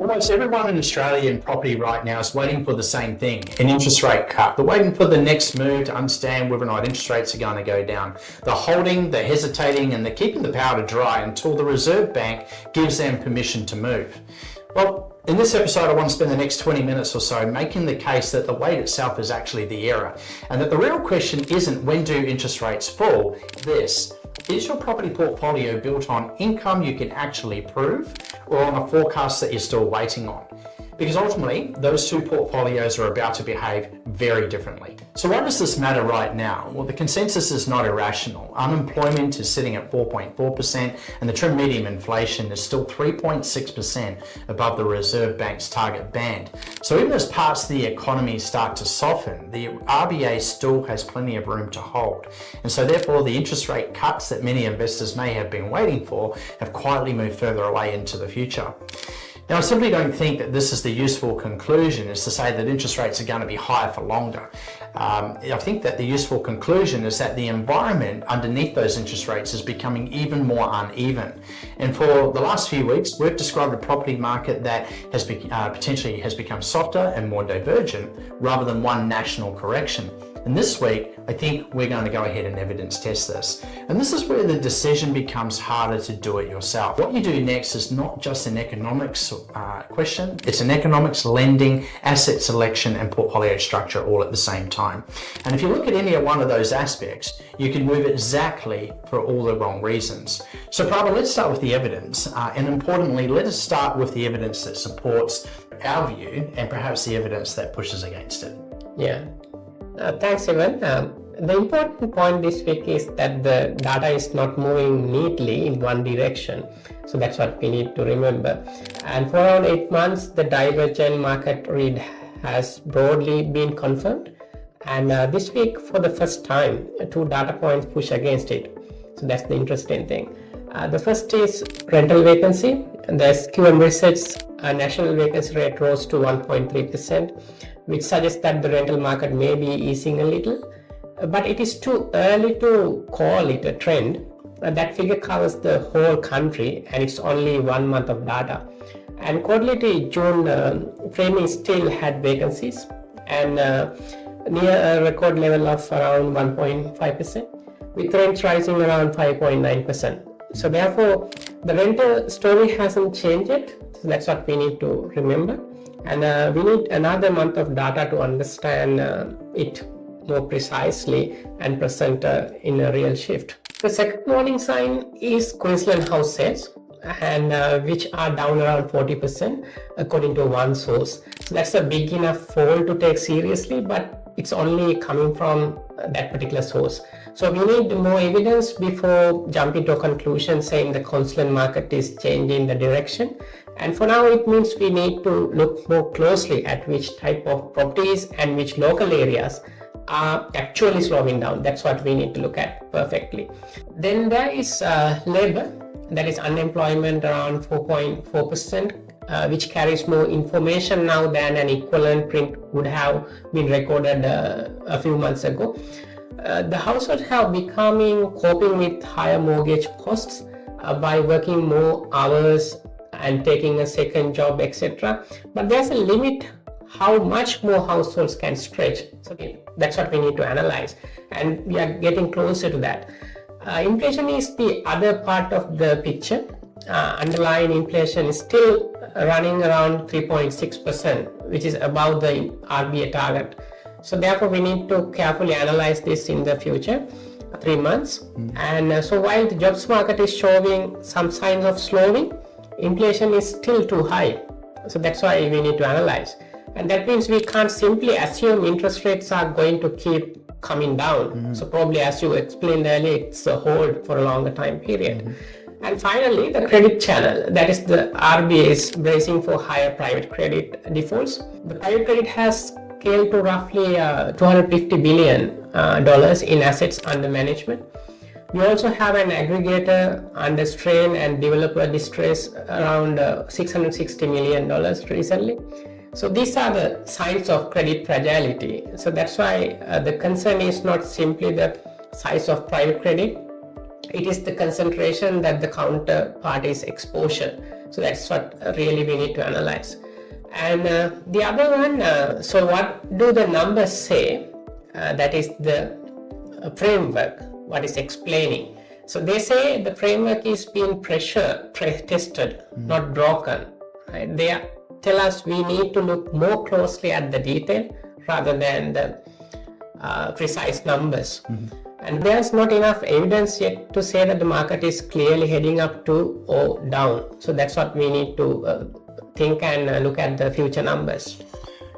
Almost everyone in Australia in property right now is waiting for the same thing, an interest rate cut. They're waiting for the next move to understand whether or not interest rates are going to go down. They're holding, they're hesitating, and they're keeping the powder dry until the Reserve Bank gives them permission to move. Well, in this episode, I want to spend the next 20 minutes or so making the case that the wait itself is actually the error, and that the real question isn't when do interest rates fall. Is your property portfolio built on income you can actually prove, or on a forecast that you're still waiting on? Because ultimately, those two portfolios are about to behave very differently. So why does this matter right now? Well, the consensus is not irrational. Unemployment is sitting at 4.4%, and the trim medium inflation is still 3.6% above the Reserve Bank's target band. So even as parts of the economy start to soften, the RBA still has plenty of room to hold. And so therefore, the interest rate cuts that many investors may have been waiting for have quietly moved further away into the future. Now, I simply don't think that this is the useful conclusion, is to say that interest rates are going to be higher for longer. I think that the useful conclusion is that the environment underneath those interest rates is becoming even more uneven. And for the last few weeks, we've described a property market that has potentially has become softer and more divergent rather than one national correction. And this week, I think we're going to go ahead and evidence test this. And this is where the decision becomes harder to do it yourself. What you do next is not just an economics question, it's an economics, lending, asset selection, and portfolio structure all at the same time. And if you look at any one of those aspects, you can move exactly for all the wrong reasons. So Prabath, let's start with the evidence. And importantly, let us start with the evidence that supports our view and perhaps the evidence that pushes against it. Yeah. Thanks, Ewan. The important point this week is that the data is not moving neatly in one direction. So that's what we need to remember. And for around 8 months, the divergent market read has broadly been confirmed. And this week, for the first time, 2 data points push against it. So that's the interesting thing. The first is rental vacancy. The Ewan Research's national vacancy rate rose to 1.3%. which suggests that the rental market may be easing a little, but it is too early to call it a trend. That figure covers the whole country and it's only 1 month of data. And quarterly June framing still had vacancies and near a record level of around 1.5%, with rents rising around 5.9%. So therefore, the rental story hasn't changed yet. So that's what we need to remember. And we need another month of data to understand it more precisely and present in a real shift. The second warning sign is Queensland house sales, and which are down around 40% according to one source. So that's a big enough fall to take seriously, but it's only coming from that particular source. So we need more evidence before jumping to a conclusion saying the Queensland market is changing the direction. And for now, it means we need to look more closely at which type of properties and which local areas are actually slowing down. That's what we need to look at perfectly. Then there is labor, that is unemployment around 4.4%, which carries more information now than an equivalent print would have been recorded a few months ago. The households have becoming coping with higher mortgage costs by working more hours and taking a second job, etc. But there's a limit how much more households can stretch. So that's what we need to analyze, and we are getting closer to that. Inflation is the other part of the picture. Underlying inflation is still running around 3.6%, which is above the RBA target. So therefore, we need to carefully analyze this in the future 3 months. And so while the jobs market is showing some signs of slowing, inflation is still too high. So that's why we need to analyze. And that means we can't simply assume interest rates are going to keep coming down. So probably, as you explained earlier, it's a hold for a longer time period. And finally, the credit channel, that is the RBA is bracing for higher private credit defaults. The private credit has scaled to roughly $250 billion in assets under management. We also have an aggregator under strain and developer distress around $660 million recently. So these are the signs of credit fragility. So that's why the concern is not simply the size of private credit, it is the concentration that the counterparty's exposure. So that's what really we need to analyze. And the other one, so what do the numbers say? That is the framework, what is explaining. So they say the framework is being pressure tested, not broken. Right? They tell us we need to look more closely at the detail rather than the precise numbers. And there's not enough evidence yet to say that the market is clearly heading up to or down. So that's what we need to think and look at the future numbers.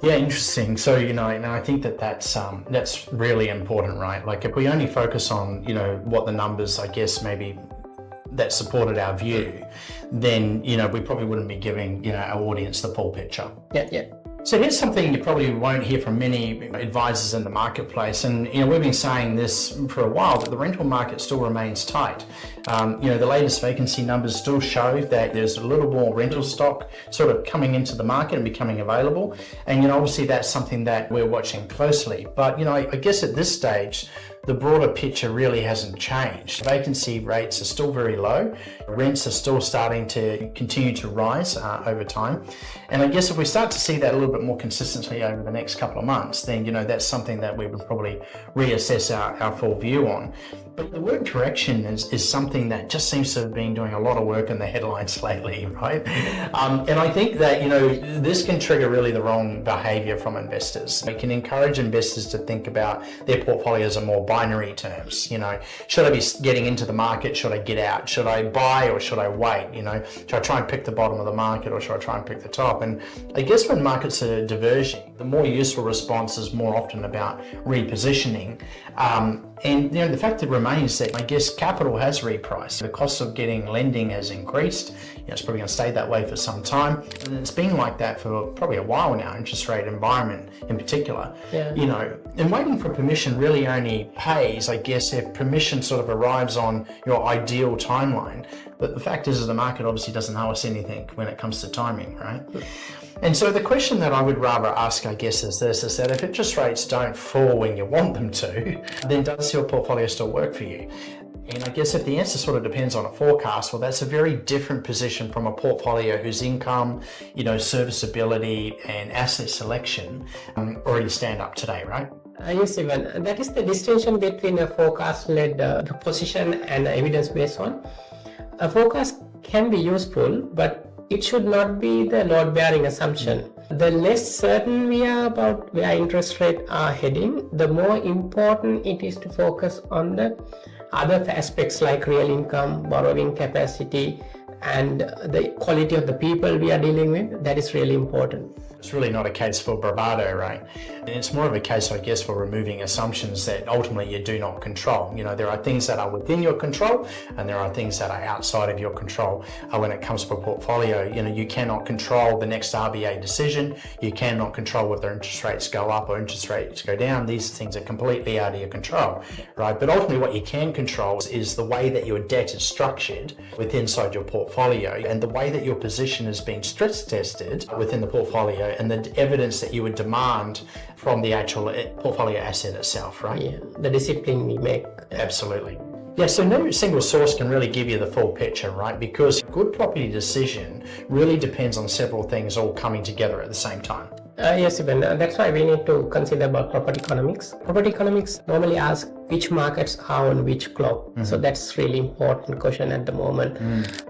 Yeah, interesting. So, I think that's really important, right? Like if we only focus on, what the numbers, I guess, maybe that supported our view, then, we probably wouldn't be giving, our audience the full picture. Yeah. So here's something you probably won't hear from many advisors in the marketplace, and we've been saying this for a while, that the rental market still remains tight. The latest vacancy numbers still show that there's a little more rental stock sort of coming into the market and becoming available, and obviously that's something that we're watching closely. But I guess at this stage, the broader picture really hasn't changed. Vacancy rates are still very low. Rents are still starting to continue to rise over time. And I guess if we start to see that a little bit more consistently over the next couple of months, then, that's something that we would probably reassess our full view on. But the word correction is something that just seems to have been doing a lot of work in the headlines lately, right? And I think that, this can trigger really the wrong behavior from investors. It can encourage investors to think about their portfolios in more binary terms. Should I be getting into the market? Should I get out? Should I buy or should I wait? Should I try and pick the bottom of the market or should I try and pick the top? And I guess when markets are diverging, the more useful response is more often about repositioning. And the fact that remains that I guess capital has repriced. The cost of getting lending has increased. It's probably going to stay that way for some time. And it's been like that for probably a while now, interest rate environment in particular. Yeah. And waiting for permission really only pays, I guess, if permission sort of arrives on your ideal timeline. But the fact is the market obviously doesn't owe us anything when it comes to timing, right? And so the question that I would rather ask, I guess, is this, is that if interest rates don't fall when you want them to, then does your portfolio still work for you? And I guess if the answer sort of depends on a forecast, well, that's a very different position from a portfolio whose income, serviceability and asset selection already stand up today, right? Yes, Ewan. That is the distinction between a forecast-led position and evidence-based one. A forecast can be useful, but it should not be the load-bearing assumption. The less certain we are about where interest rates are heading, the more important it is to focus on the other aspects like real income, borrowing capacity, and the quality of the people we are dealing with. That is really important. It's really not a case for bravado, right? And it's more of a case, I guess, for removing assumptions that ultimately you do not control. There are things that are within your control and there are things that are outside of your control. When it comes to a portfolio, you cannot control the next RBA decision. You cannot control whether interest rates go up or interest rates go down. These things are completely out of your control, right? But ultimately what you can control is the way that your debt is structured inside your portfolio and the way that your position is being stress tested within the portfolio and the evidence that you would demand from the actual portfolio asset itself, right? Yeah, the discipline we make. Absolutely. Yeah, so no single source can really give you the full picture, right? Because a good property decision really depends on several things all coming together at the same time. Yes, Ewan. That's why we need to consider about property economics. Property economics normally ask which markets are on which clock. Mm-hmm. So that's really important question at the moment.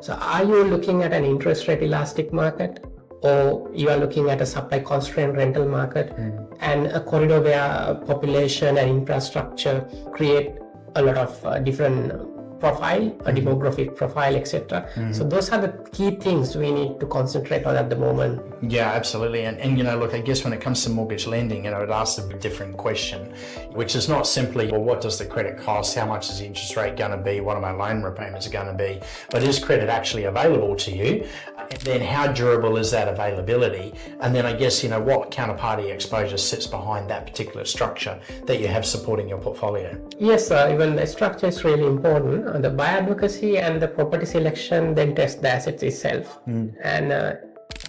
So are you looking at an interest rate elastic market? Or you are looking at a supply constrained rental market and a corridor where population and infrastructure create a lot of different profile, a demographic profile, etc. So those are the key things we need to concentrate on at the moment. Yeah, absolutely. And look, I guess when it comes to mortgage lending, it asks a different question, which is not simply, well, what does the credit cost? How much is the interest rate going to be? What are my loan repayments going to be? But is credit actually available to you? And then how durable is that availability? And then I guess, what counterparty exposure sits behind that particular structure that you have supporting your portfolio? Yes, even the structure is really important. The buyer advocacy and the property selection then test the assets itself. And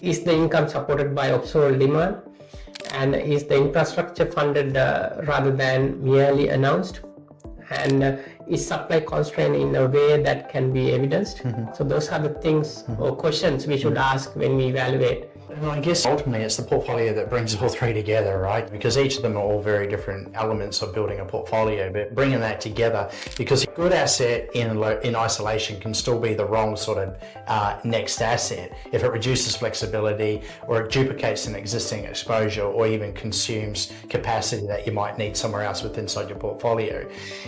is the income supported by observed demand? And is the infrastructure funded rather than merely announced? And is supply constrained in a way that can be evidenced? So those are the things or questions we should ask when we evaluate. And I guess ultimately it's the portfolio that brings all three together, right? Because each of them are all very different elements of building a portfolio, but bringing that together, because a good asset in isolation can still be the wrong sort of next asset if it reduces flexibility or it duplicates an existing exposure or even consumes capacity that you might need somewhere else inside your portfolio.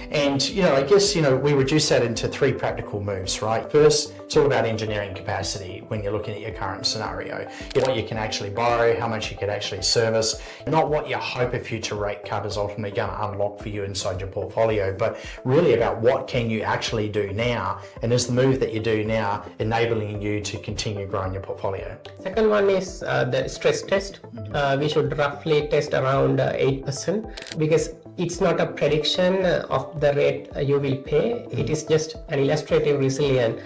And, I guess, we reduce that into three practical moves, right? First, it's all about engineering capacity when you're looking at your current scenario. What you can actually borrow, how much you could actually service, not what you hope a future rate cut is ultimately going to unlock for you inside your portfolio, but really about what can you actually do now, and is the move that you do now enabling you to continue growing your portfolio? Second one is the stress test. We should roughly test around 8% because it's not a prediction of the rate you will pay. It is just an illustrative resilient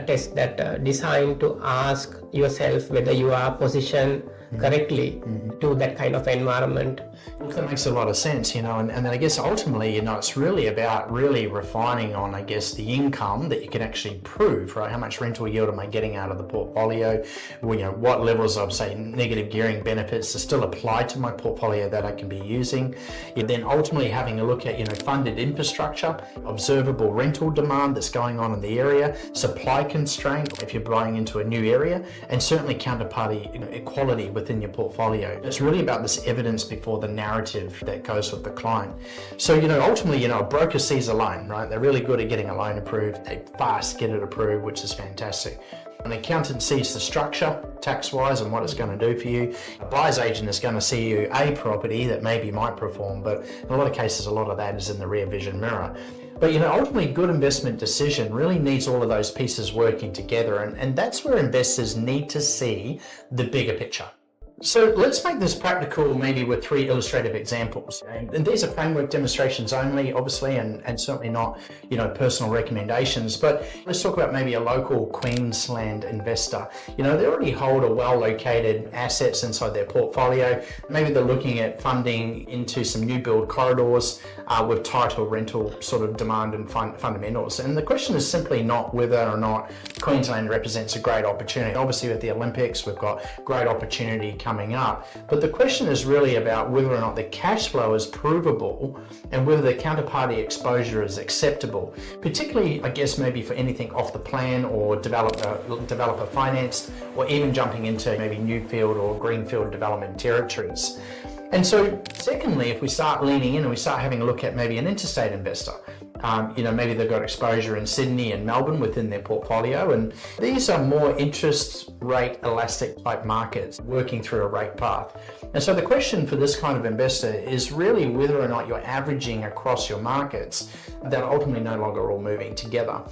test that designed to ask yourself whether you are positioned correctly to that kind of environment. That makes a lot of sense, and then I guess ultimately, it's really about refining on, the income that you can actually prove, right? How much rental yield am I getting out of the portfolio? What levels of, say, negative gearing benefits are still applied to my portfolio that I can be using? Then ultimately having a look at, funded infrastructure, observable rental demand that's going on in the area, supply constraint if you're buying into a new area, and certainly counterparty equality within your portfolio. It's really about this evidence before the narrative that goes with the client. So, ultimately, a broker sees a loan, right? They're really good at getting a loan approved. They fast get it approved, which is fantastic. An accountant sees the structure, tax-wise, and what it's going to do for you. A buyer's agent is going to see you a property that maybe might perform, but in a lot of cases, a lot of that is in the rear vision mirror. But, ultimately, good investment decision really needs all of those pieces working together, and that's where investors need to see the bigger picture. So let's make this practical, maybe with three illustrative examples. And these are framework demonstrations only, obviously, and certainly not, personal recommendations. But let's talk about maybe a local Queensland investor. They already hold a well-located assets inside their portfolio. Maybe they're looking at funding into some new build corridors with tighter rental sort of demand and fundamentals. And the question is simply not whether or not Queensland represents a great opportunity. Obviously, with the Olympics, we've got great opportunity coming up, but the question is really about whether or not the cash flow is provable and whether the counterparty exposure is acceptable, particularly, I guess, maybe for anything off the plan or developer financed, or even jumping into maybe new field or greenfield development territories. And so secondly, if we start leaning in and we start having a look at maybe an interstate investor, maybe they've got exposure in Sydney and Melbourne within their portfolio, and these are more interest rate elastic type markets working through a rate path. And so the question for this kind of investor is really whether or not you're averaging across your markets that are ultimately no longer all moving together.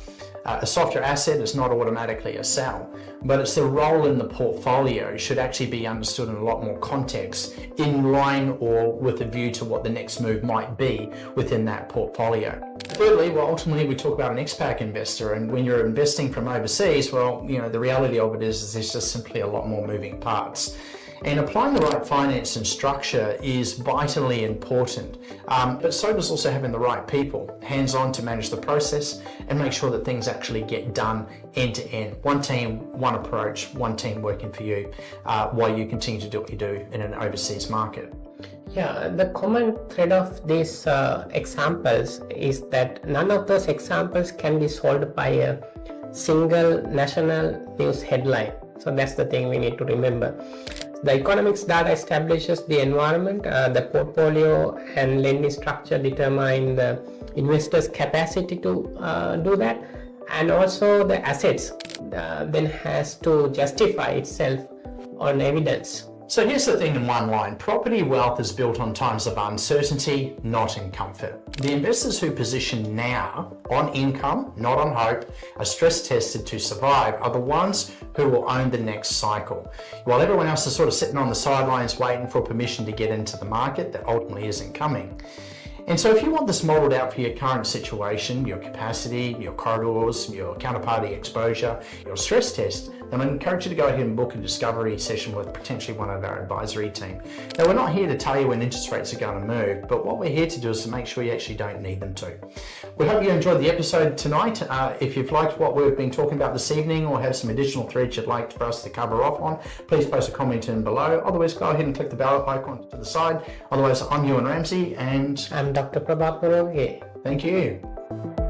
A softer asset is not automatically a sell, but it's the role in the portfolio should actually be understood in a lot more context, in line or with a view to what the next move might be within that portfolio. Thirdly, ultimately we talk about an expat investor, and when you're investing from overseas, the reality of it is there's just simply a lot more moving parts. And applying the right finance and structure is vitally important, but so does also having the right people, hands-on to manage the process and make sure that things actually get done end to end. One team, one approach, one team working for you while you continue to do what you do in an overseas market. Yeah, the common thread of these examples is that none of those examples can be solved by a single national news headline. So that's the thing we need to remember. The economics data establishes the environment, the portfolio and lending structure determine the investor's capacity to do that, and also the assets then has to justify itself on evidence. So here's the thing in one line. Property wealth is built on times of uncertainty, not in comfort. The investors who position now on income, not on hope, are stress tested to survive, are the ones who will own the next cycle. While everyone else is sort of sitting on the sidelines waiting for permission to get into the market that ultimately isn't coming. And so if you want this modeled out for your current situation, your capacity, your corridors, your counterparty exposure, your stress test, then I encourage you to go ahead and book a discovery session with potentially one of our advisory team. Now, we're not here to tell you when interest rates are going to move, but what we're here to do is to make sure you actually don't need them to. We hope you enjoyed the episode tonight. If you've liked what we've been talking about this evening or have some additional threads you'd like for us to cover off on, please post a comment in below. Otherwise, go ahead and click the bell icon to the side. Otherwise, I'm Ewan Ramsey, and I'm Dr. Prabath. thank you.